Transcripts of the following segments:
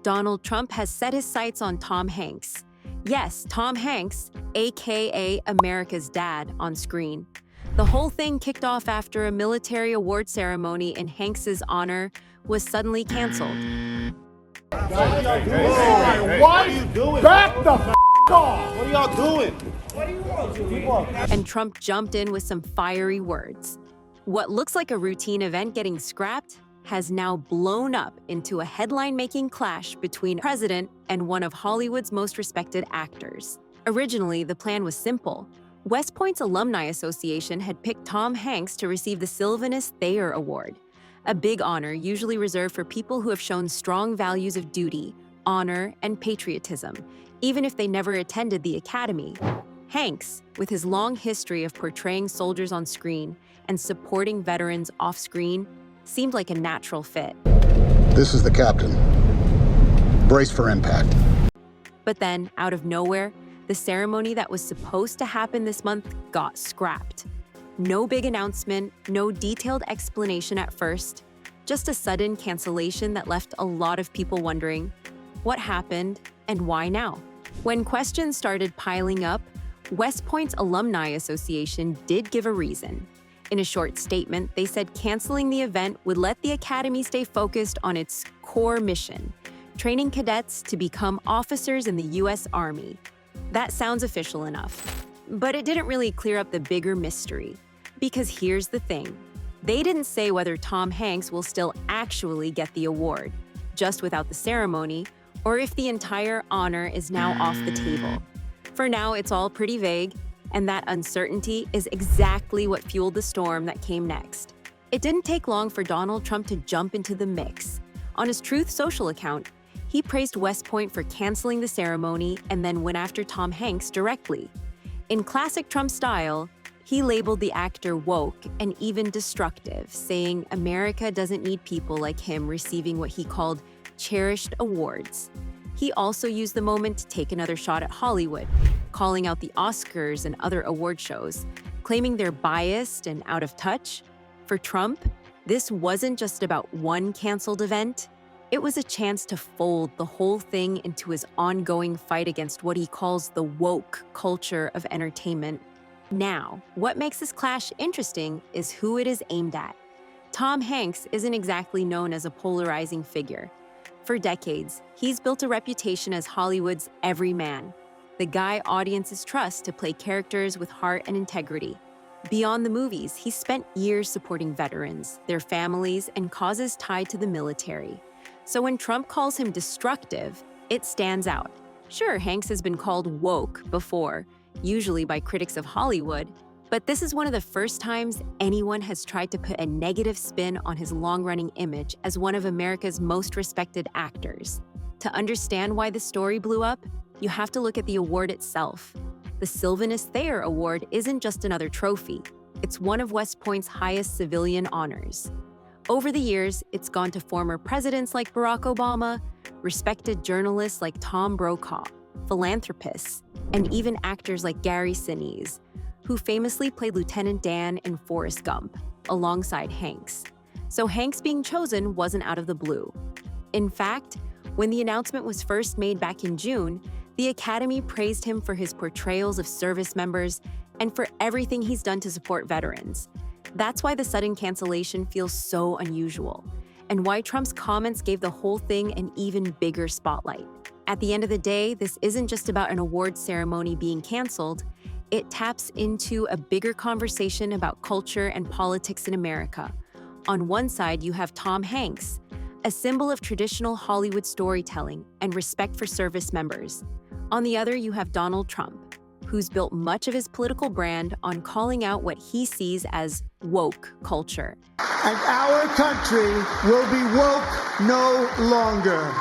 Donald Trump has set his sights on Tom Hanks. Yes, Tom Hanks, aka America's dad, on screen. The whole thing kicked off after a military award ceremony in Hanks's honor was suddenly canceled. What are you doing? Back the off! What are y'all doing? What are you doing? And Trump jumped in with some fiery words. What looks like a routine event getting scrapped has now blown up into a headline-making clash between the president and one of Hollywood's most respected actors. Originally, the plan was simple. West Point's Alumni Association had picked Tom Hanks to receive the Sylvanus Thayer Award, a big honor usually reserved for people who have shown strong values of duty, honor, and patriotism, even if they never attended the academy. Hanks, with his long history of portraying soldiers on screen and supporting veterans off-screen, seemed like a natural fit. This is the captain. Brace for impact. But then, out of nowhere, the ceremony that was supposed to happen this month got scrapped. No big announcement, no detailed explanation at first, just a sudden cancellation that left a lot of people wondering, what happened and why now? When questions started piling up, West Point's Alumni Association did give a reason. In a short statement, they said canceling the event would let the Academy stay focused on its core mission, training cadets to become officers in the U.S. Army. That sounds official enough, but it didn't really clear up the bigger mystery. Because here's the thing. They didn't say whether Tom Hanks will still actually get the award, just without the ceremony, or if the entire honor is now off the table. For now, it's all pretty vague, and that uncertainty is exactly what fueled the storm that came next. It didn't take long for Donald Trump to jump into the mix. On his Truth Social account, he praised West Point for canceling the ceremony and then went after Tom Hanks directly. In classic Trump style, he labeled the actor woke and even destructive, saying America doesn't need people like him receiving what he called cherished awards. He also used the moment to take another shot at Hollywood, calling out the Oscars and other award shows, claiming they're biased and out of touch. For Trump, this wasn't just about one canceled event. It was a chance to fold the whole thing into his ongoing fight against what he calls the woke culture of entertainment. Now, what makes this clash interesting is who it is aimed at. Tom Hanks isn't exactly known as a polarizing figure. For decades, he's built a reputation as Hollywood's everyman, the guy audiences trust to play characters with heart and integrity. Beyond the movies, he's spent years supporting veterans, their families, and causes tied to the military. So when Trump calls him destructive, it stands out. Sure, Hanks has been called woke before, usually by critics of Hollywood, but this is one of the first times anyone has tried to put a negative spin on his long-running image as one of America's most respected actors. To understand why the story blew up, you have to look at the award itself. The Sylvanus Thayer Award isn't just another trophy. It's one of West Point's highest civilian honors. Over the years, it's gone to former presidents like Barack Obama, respected journalists like Tom Brokaw, philanthropists, and even actors like Gary Sinise, who famously played Lieutenant Dan in Forrest Gump, alongside Hanks. So Hanks being chosen wasn't out of the blue. In fact, when the announcement was first made back in June, the Academy praised him for his portrayals of service members and for everything he's done to support veterans. That's why the sudden cancellation feels so unusual, and why Trump's comments gave the whole thing an even bigger spotlight. At the end of the day, this isn't just about an awards ceremony being canceled. It taps into a bigger conversation about culture and politics in America. On one side, you have Tom Hanks, a symbol of traditional Hollywood storytelling and respect for service members. On the other, you have Donald Trump, who's built much of his political brand on calling out what he sees as woke culture. And our country will be woke no longer.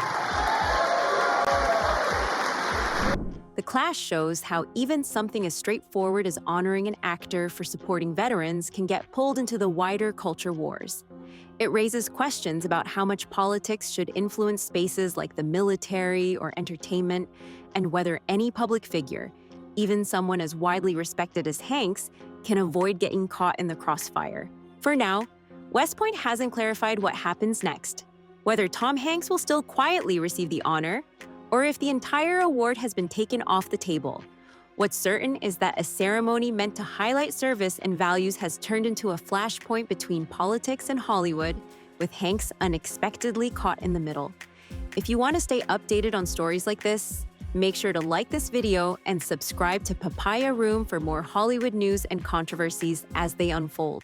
The clash shows how even something as straightforward as honoring an actor for supporting veterans can get pulled into the wider culture wars. It raises questions about how much politics should influence spaces like the military or entertainment, and whether any public figure, even someone as widely respected as Hanks, can avoid getting caught in the crossfire. For now, West Point hasn't clarified what happens next. whether Tom Hanks will still quietly receive the honor, or if the entire award has been taken off the table. What's certain is that a ceremony meant to highlight service and values has turned into a flashpoint between politics and Hollywood, with Hanks unexpectedly caught in the middle. If you want to stay updated on stories like this, make sure to like this video and subscribe to Papaya Room for more Hollywood news and controversies as they unfold.